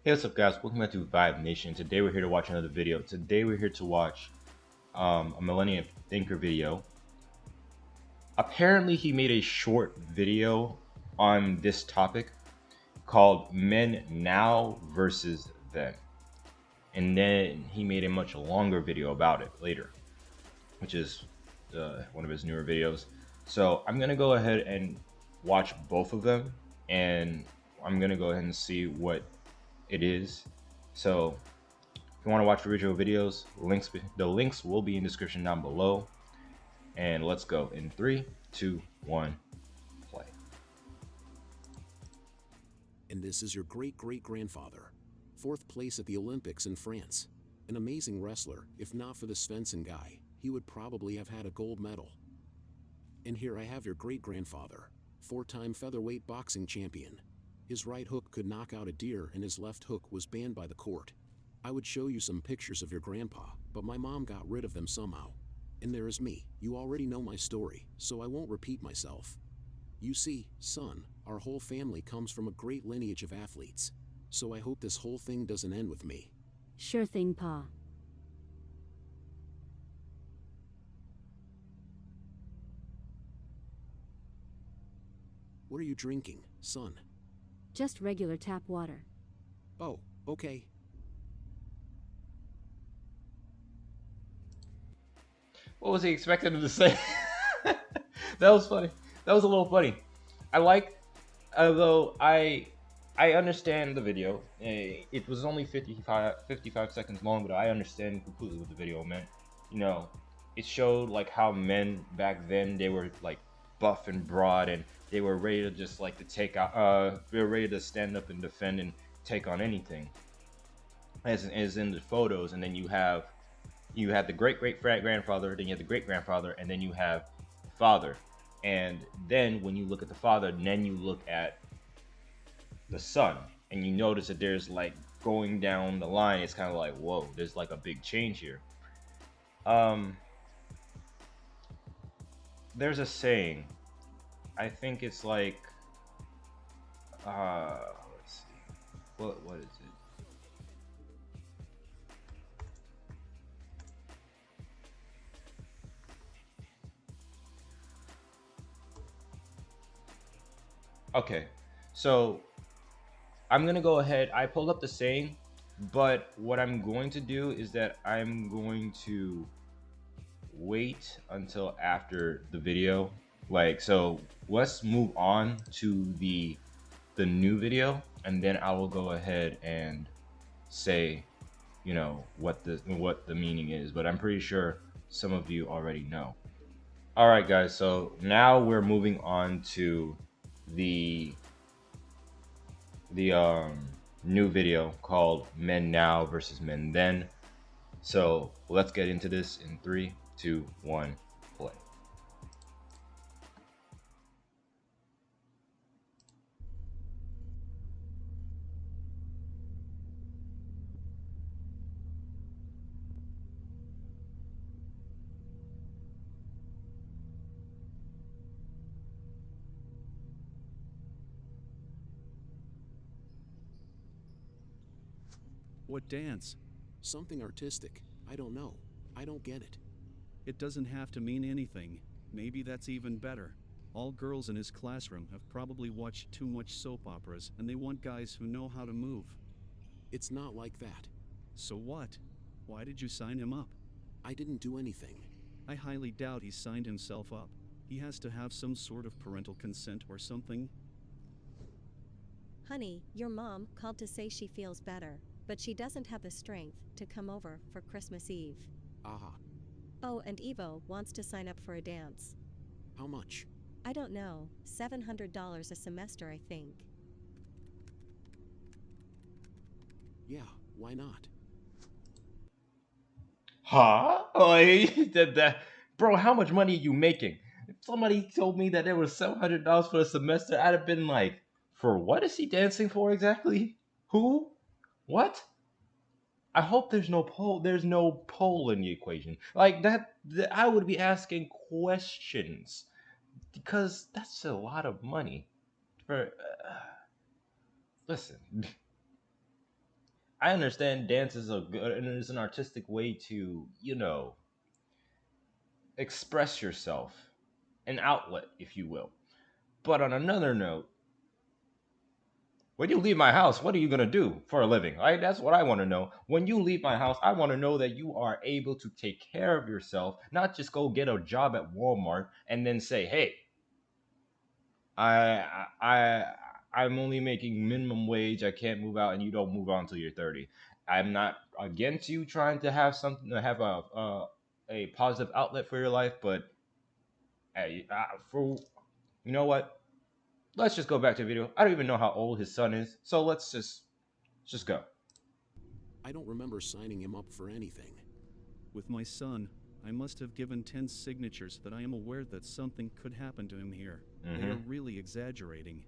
Hey, what's up, guys? Welcome back to Vibe Nation. Today we're here to watch another video. Today we're here to watch a Millennium Thinker video. Apparently, he made a short video on this topic called "Men Now versus Then," and then he made a much longer video about it later, which is one of his newer videos. So I'm gonna go ahead and watch both of them, and I'm gonna go ahead and see what it is. So if you want to watch original videos, the links will be in the description down below. And let's go in 3, 2, 1, play. And this is your great-great-grandfather. 4th place at the Olympics in France. An amazing wrestler. If not for the Svensson guy, he would probably have had a gold medal. And here I have your great-grandfather, 4-time featherweight boxing champion. His right hook could knock out a deer and his left hook was banned by the court. I would show you some pictures of your grandpa, but my mom got rid of them somehow. And there is me. You already know my story, so I won't repeat myself. You see, son, our whole family comes from a great lineage of athletes. So I hope this whole thing doesn't end with me. Sure thing, Pa. What are you drinking, son? Just regular tap water. Oh, okay. What was he expecting him to say? That was funny. That was a little funny. I like, although I understand the video. It was only 55 seconds long, but I understand completely what the video meant. You know, it showed like how men back then, they were like buff and broad, and they were ready to just like to take out, they were ready to stand up and defend and take on anything, as in the photos. And then you have the great-great-grandfather, then you have the great-grandfather, and then you have the father. And then when you look at the father, then you look at the son, and you notice that there's like going down the line, it's kind of like, whoa, there's like a big change here. There's a saying, I think it's like, let's see, what is it? Okay, so I'm gonna go ahead. I pulled up the saying, but what I'm going to do is that I'm going to wait until after the video. Like, so let's move on to the new video, and then I will go ahead and say, you know, what the meaning is. But I'm pretty sure some of you already know. All right, guys. So now we're moving on to the new video called Men Now versus Men Then. So let's get into this in 3, 2, 1, play. What dance? Something artistic. I don't know. I don't get it. It doesn't have to mean anything. Maybe that's even better. All girls in his classroom have probably watched too much soap operas and they want guys who know how to move. It's not like that. So what? Why did you sign him up? I didn't do anything. I highly doubt he signed himself up. He has to have some sort of parental consent or something. Honey, your mom called to say she feels better, but she doesn't have the strength to come over for Christmas Eve. Aha. Oh, and Evo wants to sign up for a dance. How much? I don't know, $700 a semester, I think. Yeah, why not? Huh? Like, that, bro, how much money are you making? If somebody told me that there was $700 for a semester, I'd have been like, for what is he dancing for exactly? Who? What? I hope there's no pole in the equation. Like that I would be asking questions, because that's a lot of money for listen. I understand dance is a good and it is an artistic way to, express yourself, an outlet, if you will. But on another note, when you leave my house, what are you gonna do for a living? Right? That's what I want to know. When you leave my house, I want to know that you are able to take care of yourself, not just go get a job at Walmart and then say, "Hey, I I'm only making minimum wage. I can't move out, and you don't move out until you're 30." I'm not against you trying to have something to have a positive outlet for your life, but for you know what? Let's just go back to the video. I don't even know how old his son is, so let's just go. I don't remember signing him up for anything. With my son, I must have given 10 signatures that I am aware that something could happen to him here. They are really exaggerating.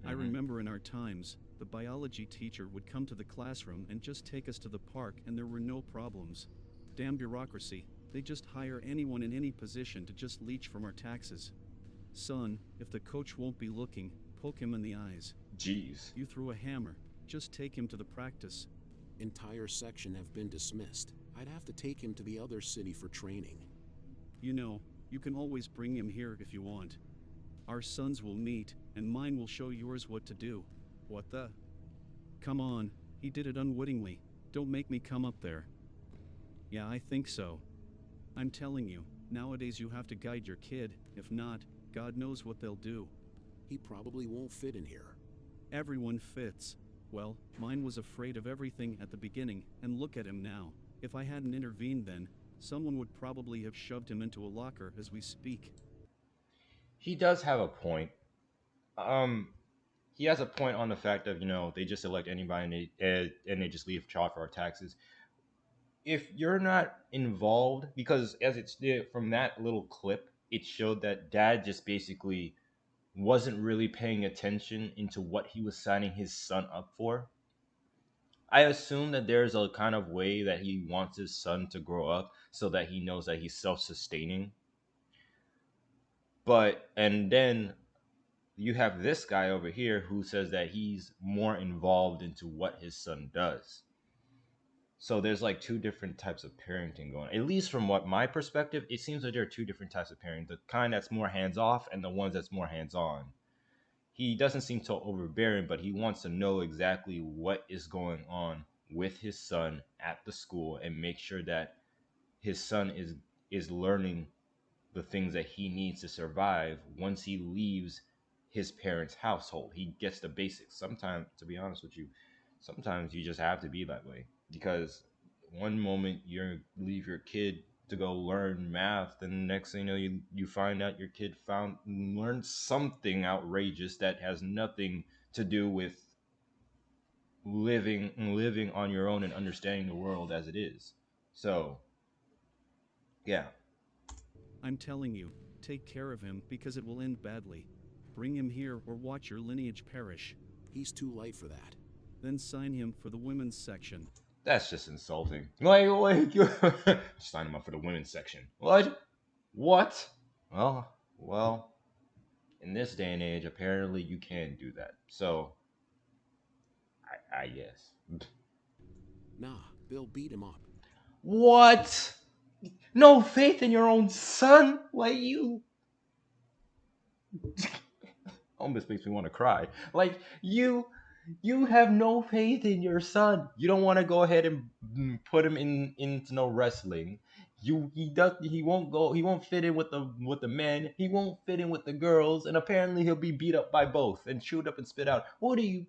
I remember in our times, the biology teacher would come to the classroom and just take us to the park and there were no problems. Damn bureaucracy, they just hire anyone in any position to just leech from our taxes. Son, if the coach won't be looking, poke him in the eyes. Jeez. You threw a hammer, just take him to the practice. Entire section have been dismissed. I'd have to take him to the other city for training. You know, you can always bring him here if you want. Our sons will meet, and mine will show yours what to do. What the? Come on, he did it unwittingly. Don't make me come up there. Yeah, I think so. I'm telling you, nowadays you have to guide your kid. If not, God knows what they'll do. He probably won't fit in here. Everyone fits. Well, mine was afraid of everything at the beginning, and look at him now. If I hadn't intervened then, someone would probably have shoved him into a locker as we speak. He does have a point. Um, he has a point on the fact that they just elect anybody and they just leave charge for our taxes. If you're not involved, because as it's from that little clip, it showed that dad just basically wasn't really paying attention into what he was signing his son up for. I assume that there's a kind of way that he wants his son to grow up so that he knows that he's self-sustaining. But and then you have this guy over here who says that he's more involved into what his son does. So there's like two different types of parenting going. At least from what my perspective, it seems like there are two different types of parenting. The kind that's more hands off and the ones that's more hands on. He doesn't seem so overbearing, but he wants to know exactly what is going on with his son at the school and make sure that his son is learning the things that he needs to survive once he leaves his parents' household. He gets the basics. Sometimes, to be honest with you, sometimes you just have to be that way because one moment you leave your kid to go learn math, then the next thing you know, you find out your kid learned something outrageous that has nothing to do with living on your own and understanding the world as it is. So, yeah. I'm telling you, take care of him because it will end badly. Bring him here or watch your lineage perish. He's too light for that. Then sign him for the women's section. That's just insulting. Like you sign him up for the women's section. What? What? Well, in this day and age, apparently you can do that. So, I guess. Nah, Bill beat him up. What? No faith in your own son? Like you almost makes me want to cry. Like you have no faith in your son. You don't want to go ahead and put him into no wrestling. He won't fit in with the men. He won't fit in with the girls, and apparently he'll be beat up by both and chewed up and spit out. What do you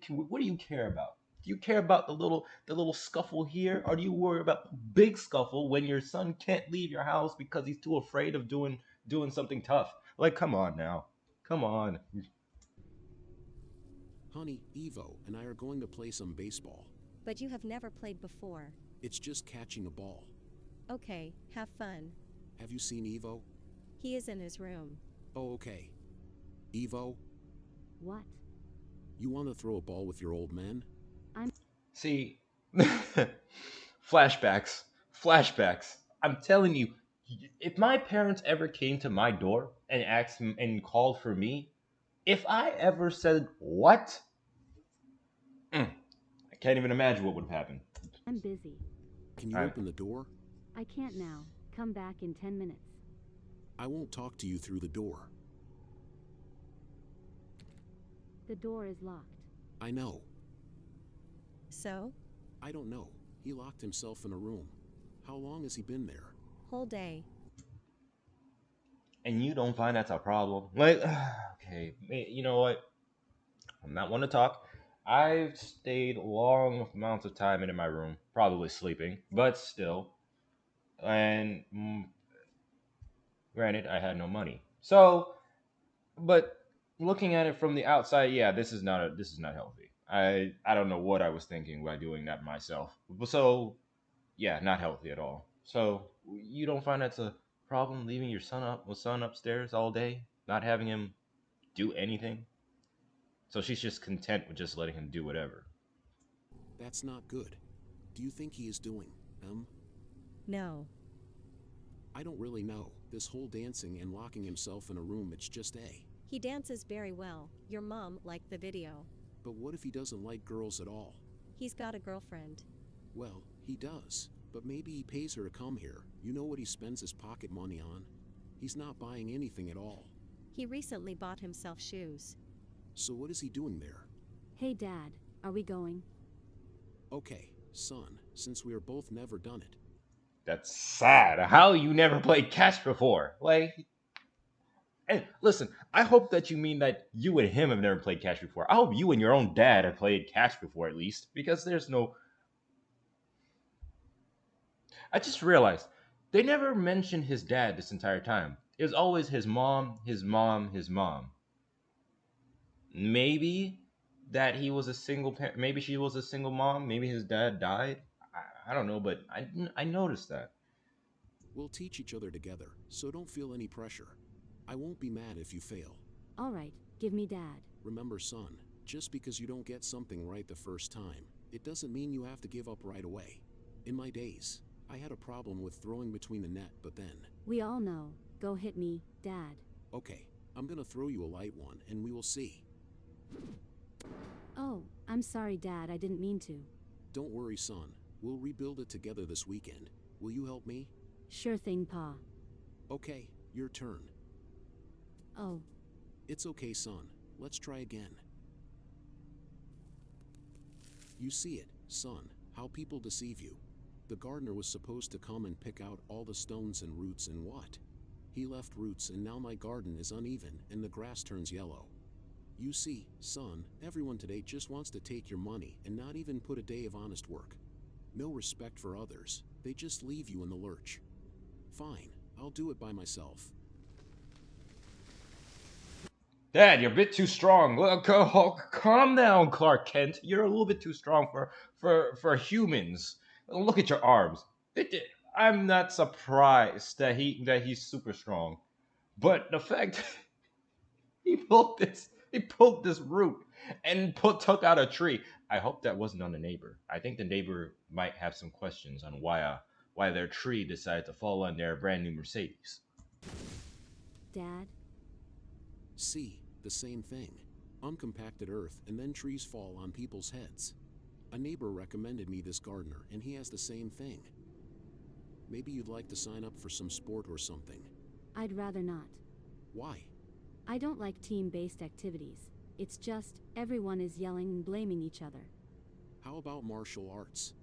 care about? Do you care about the little scuffle here, or do you worry about the big scuffle when your son can't leave your house because he's too afraid of doing something tough? Like, come on now. Come on. Honey, Evo and I are going to play some baseball. But you have never played before. It's just catching a ball. Okay, have fun. Have you seen Evo? He is in his room. Oh, okay. Evo, What? you want to throw a ball with your old man? See, flashbacks. I'm telling you, if my parents ever came to my door and asked and called for me, if I ever said what, I can't even imagine what would have happened. I'm busy. Can you I, open the door? I can't now. Come back in 10 minutes. I won't talk to you through the door. The door is locked. I know. So? I don't know. He locked himself in a room. How long has he been there? Whole day. and you don't find that's a problem. Like, okay, you know what? I'm not one to talk. I've stayed long amounts of time in my room, probably sleeping, but still. And granted, I had no money. So, but looking at it from the outside, yeah, this is not healthy. I don't know what I was thinking by doing that myself. So, yeah, not healthy at all. So, you don't find that's a problem leaving your son upstairs all day, not having him do anything? So she's just content with just letting him do whatever. That's not good. Do you think he is doing, No. I don't really know. This whole dancing and locking himself in a room, it's just A. He dances very well. Your mom liked the video. But what if he doesn't like girls at all? He's got a girlfriend. Well, he does. But maybe he pays her to come here. You know what he spends his pocket money on? He's not buying anything at all. He recently bought himself shoes. So what is he doing there? Hey, Dad, are we going? Okay, son, since we are both never done it. That's sad. How you never played catch before? Like, and listen, I hope that you mean that you and him have never played catch before. I hope you and your own dad have played catch before at least, because there's no. I just realized they never mentioned his dad this entire time. It was always his mom, his mom, his mom. Maybe that he was a single parent. Maybe she was a single mom. Maybe his dad died. I don't know, but I noticed that. We'll teach each other together, so don't feel any pressure. I won't be mad if you fail. All right, give me Dad. Remember, son, just because you don't get something right the first time, it doesn't mean you have to give up right away. In my days, I had a problem with throwing between the net, but then... We all know. Go hit me, Dad. Okay, I'm gonna throw you a light one, and we will see. Oh, I'm sorry, Dad, I didn't mean to. Don't worry, son. We'll rebuild it together this weekend. Will you help me? Sure thing, Pa. Okay, your turn. Oh, It's okay, son. Let's try again. You see it, son, how people deceive you. The gardener was supposed to come and pick out all the stones and roots, and what? He left roots, and now my garden is uneven and the grass turns yellow. You see, son, everyone today just wants to take your money and not even put a day of honest work. No respect for others. They just leave you in the lurch. Fine, I'll do it by myself. Dad, you're a bit too strong. Look, calm down, Clark Kent. You're a little bit too strong for humans. Look at your arms. I'm not surprised that he's super strong, but the fact he pulled this root and took out a tree. I hope that wasn't on the neighbor. I think the neighbor might have some questions on why their tree decided to fall on their brand new Mercedes. Dad? See, the same thing. Uncompacted earth, and then trees fall on people's heads. A neighbor recommended me this gardener, and he has the same thing. Maybe you'd like to sign up for some sport or something. I'd rather not. Why? I don't like team-based activities. It's just, everyone is yelling and blaming each other. How about martial arts?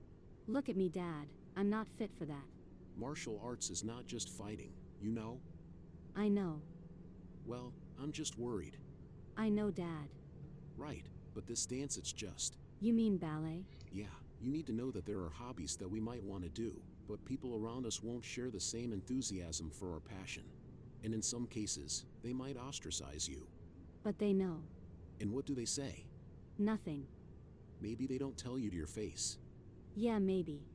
Look at me, Dad. I'm not fit for that. Martial arts is not just fighting, you know? I know. Well, I'm just worried. I know, Dad. Right, but this dance, it's just... You mean ballet? Yeah, you need to know that there are hobbies that we might want to do, but people around us won't share the same enthusiasm for our passion. And in some cases, they might ostracize you. But they know. And what do they say? Nothing. Maybe they don't tell you to your face. Yeah, maybe.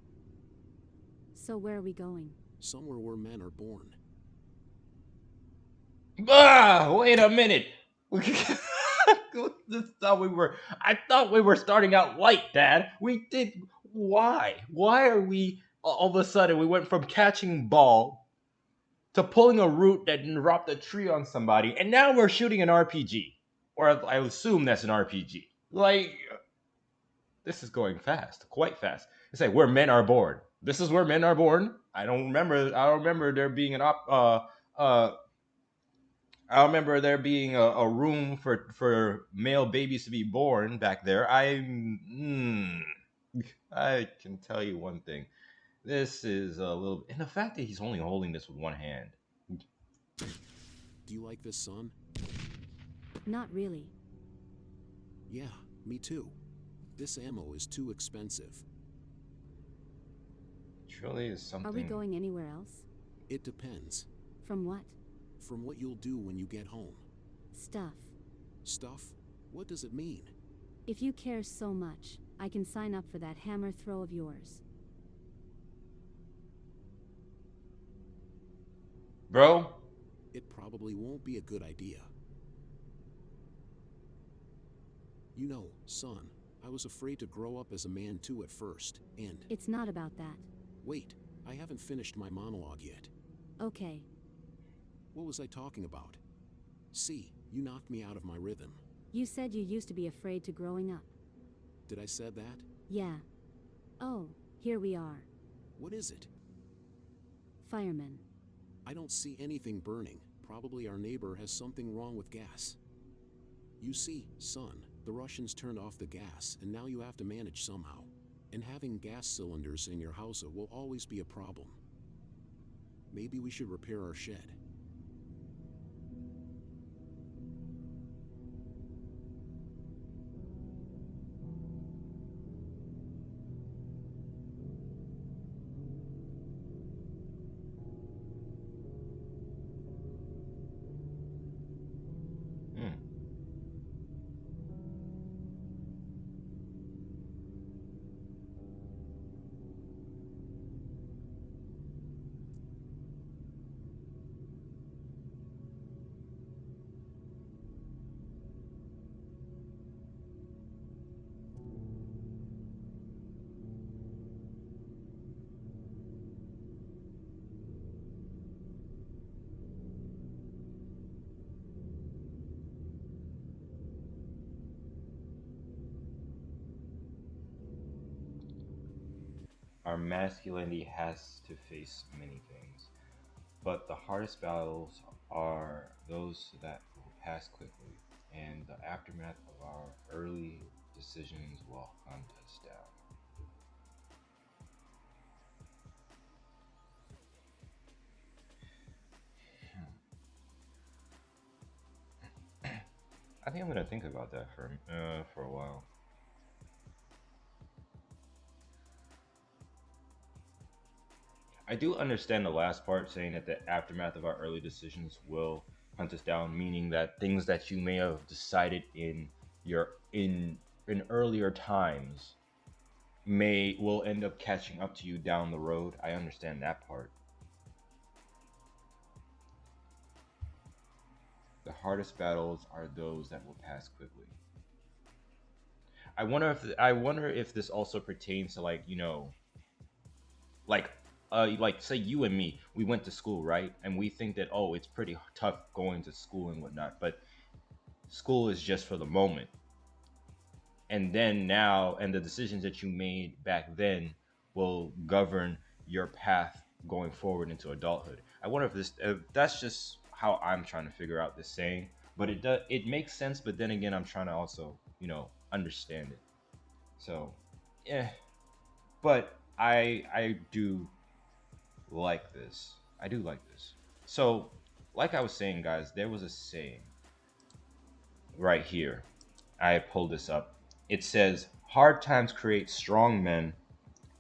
So where are we going? Somewhere where men are born. Ah, wait a minute. I thought we were starting out light, Dad. We did. Why? Why are we all of a sudden we went from catching ball to pulling a root that dropped a tree on somebody, and now we're shooting an RPG, or I assume that's an RPG. Like, this is going fast, quite fast. It's like where men are born. This is where men are born. I don't remember there being uh I remember there being a room for male babies to be born back there. I can tell you one thing. This is a little, and the fact that he's only holding this with one hand. Do you like this, son? Not really. Yeah, me too. This ammo is too expensive. Truly is something. Are we going anywhere else? It depends. From what? From what you'll do when you get home. Stuff. Stuff? What does it mean? If you care so much, I can sign up for that hammer throw of yours. Bro? It probably won't be a good idea. You know, son, I was afraid to grow up as a man too at first, and... It's not about that. Wait, I haven't finished my monologue yet. Okay. What was I talking about? See, you knocked me out of my rhythm. You said you used to be afraid to growing up. Did I said that? Yeah. Oh, here we are. What is it? Firemen. I don't see anything burning. Probably our neighbor has something wrong with gas. You see, son, the Russians turned off the gas, and now you have to manage somehow. And having gas cylinders in your house will always be a problem. Maybe we should repair our shed. Our masculinity has to face many things, but the hardest battles are those that will pass quickly, and the aftermath of our early decisions will hunt us down. I think I'm gonna think about that for a while. I do understand the last part saying that the aftermath of our early decisions will hunt us down, meaning that things that you may have decided in earlier times will end up catching up to you down the road. I understand that part. The hardest battles are those that will pass quickly. I wonder if this also pertains to, like, you know, like say you and me, we went to school, right? And we think that, oh, it's pretty tough going to school and whatnot, but school is just for the moment. And then now, and the decisions that you made back then will govern your path going forward into adulthood. I wonder if that's just how I'm trying to figure out this saying, but it makes sense. But then again, I'm trying to also, you know, understand it. So, yeah. But I do like this. I do like this. So, like I was saying, guys, there was a saying right here. I pulled this up. It says, hard times create strong men,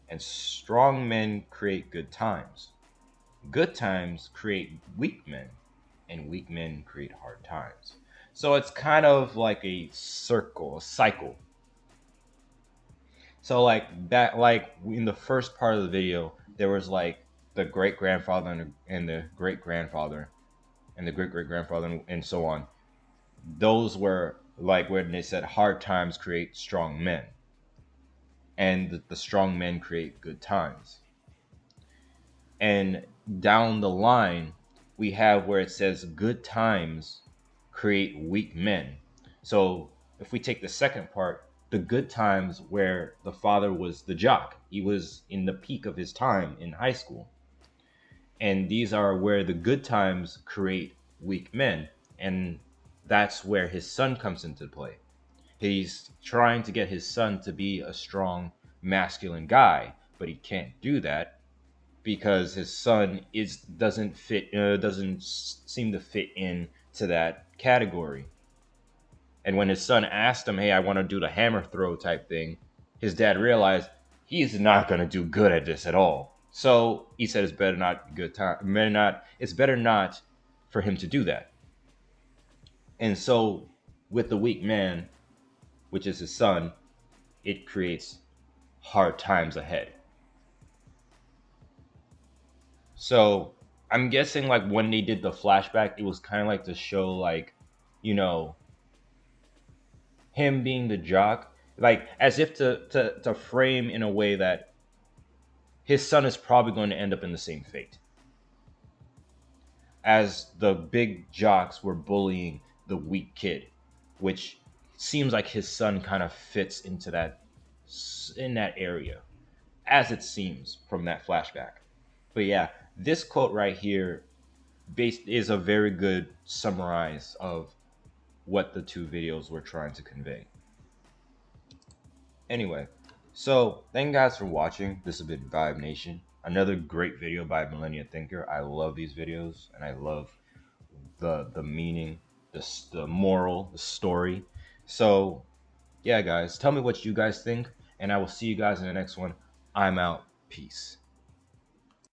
and strong men create good times. Good times create weak men, and weak men create hard times. So it's kind of like a cycle. So like in the first part of the video, there was like the great grandfather and the great grandfather and the great great grandfather and so on. Those were like when they said hard times create strong men, and the strong men create good times. And down the line, we have where it says good times create weak men. So if we take the second part, the good times where the father was the jock. He was in the peak of his time in high school. And these are where the good times create weak men. And that's where his son comes into play. He's trying to get his son to be a strong, masculine guy, but he can't do that because his son doesn't seem to fit in to that category. And when his son asked him, "Hey, I want to do the hammer throw type thing," his dad realized he's not going to do good at this at all. So he said it's better not good time. It's better not for him to do that. And so with the weak man, which is his son, it creates hard times ahead. So I'm guessing like when they did the flashback, it was kind of like to show like, you know, him being the jock, like as if to frame in a way that his son is probably going to end up in the same fate. As the big jocks were bullying the weak kid, which seems like his son kind of fits into that in that area, as it seems from that flashback. But yeah, this quote right here is a very good summarize of what the two videos were trying to convey. Anyway, so thank you guys for watching. This has been Vibe Nation. Another great video by Millennial Thinker. I love these videos, and I love the meaning, the moral, the story. So yeah, guys, tell me what you guys think, and I will see you guys in the next one. I'm out. Peace.